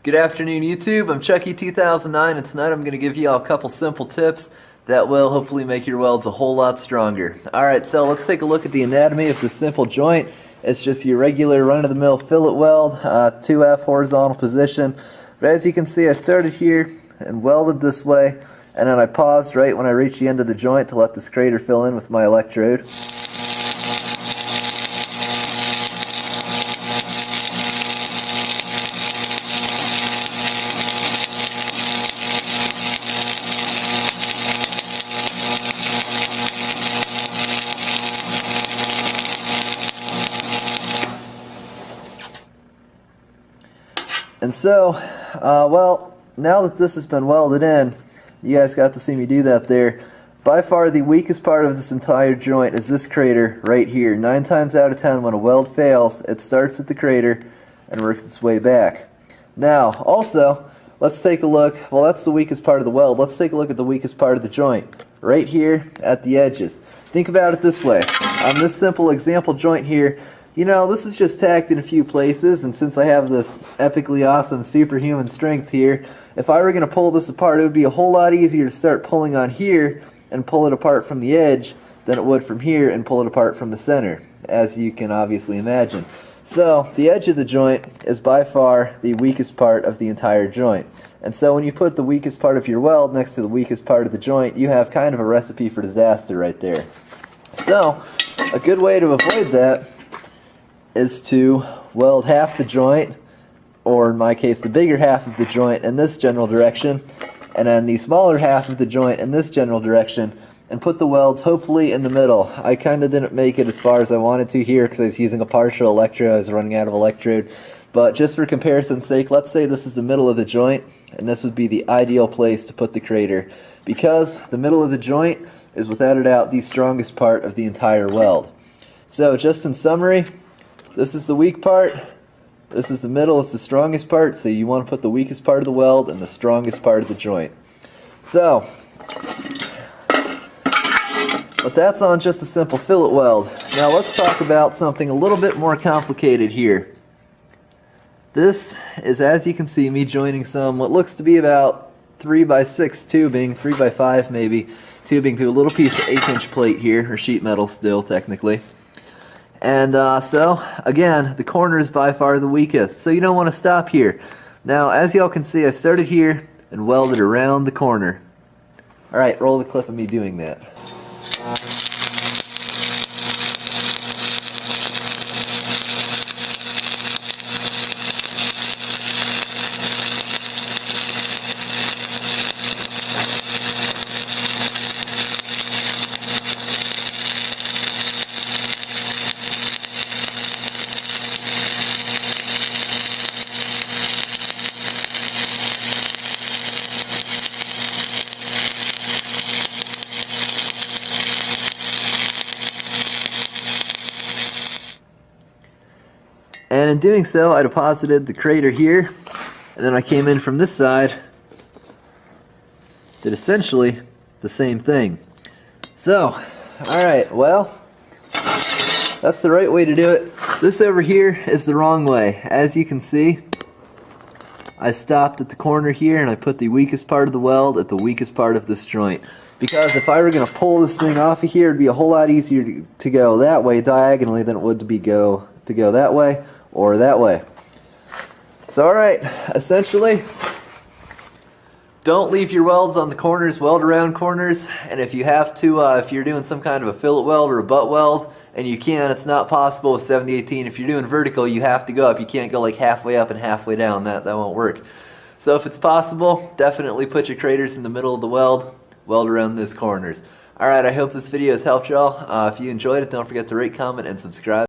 Good afternoon, YouTube. I'm Chucky2009, and tonight I'm going to give you all a couple simple tips that will hopefully make your welds a whole lot stronger. Alright, so let's take a look at the anatomy of this simple joint. It's just your regular run-of-the-mill fillet weld, 2F horizontal position. But as you can see, I started here and welded this way, and then I paused right when I reached the end of the joint to let this crater fill in with my electrode. And so, well, now that this has been welded in, you guys got to see me do that there. By far the weakest part of this entire joint is this crater right here. 9 times out of 10 when a weld fails, it starts at the crater and works its way back. Now, also, let's take a look. Well, that's the weakest part of the weld. Let's take a look at the weakest part of the joint. Right here at the edges. Think about it this way. On this simple example joint here, you know, this is just tacked in a few places, and since I have this epically awesome superhuman strength here, if I were going to pull this apart, it would be a whole lot easier to start pulling on here and pull it apart from the edge than it would from here and pull it apart from the center, as you can obviously imagine. So, the edge of the joint is by far the weakest part of the entire joint. And so when you put the weakest part of your weld next to the weakest part of the joint, you have kind of a recipe for disaster right there. So, a good way to avoid that is to weld half the joint, or in my case the bigger half of the joint, in this general direction, and then the smaller half of the joint in this general direction, and put the welds hopefully in the middle. I kind of didn't make it as far as I wanted to here because I was using a partial electrode. I was running out of electrode, but just for comparison's sake, let's say this is the middle of the joint, and this would be the ideal place to put the crater, because the middle of the joint is without a doubt the strongest part of the entire weld. So just in summary, this is the weak part, this is the middle, it's the strongest part, so you want to put the weakest part of the weld and the strongest part of the joint. So, but that's on just a simple fillet weld. Now let's talk about something a little bit more complicated here. This is, as you can see, me joining some what looks to be about 3x6 tubing, 3x5 maybe, tubing to a little piece of 1/8" plate here, or sheet metal still technically. And so, again, the corner is by far the weakest, so you don't want to stop here. Now, as y'all can see, I started here and welded around the corner. Alright, roll the clip of me doing that. And in doing so, I deposited the crater here, and then I came in from this side, did essentially the same thing. So, alright, well, that's the right way to do it. This over here is the wrong way. As you can see, I stopped at the corner here and I put the weakest part of the weld at the weakest part of this joint. Because if I were going to pull this thing off of here, it'd be a whole lot easier to go that way diagonally than it would to go that way or that way. So alright, essentially, don't leave your welds on the corners, weld around corners, and if you have to, if you're doing some kind of a fillet weld or a butt weld, and you can, it's not possible with 70/18. If you're doing vertical, you have to go up. You can't go like halfway up and halfway down. That won't work. So if it's possible, definitely put your craters in the middle of the weld around those corners. Alright, I hope this video has helped y'all. If you enjoyed it, don't forget to rate, comment, and subscribe.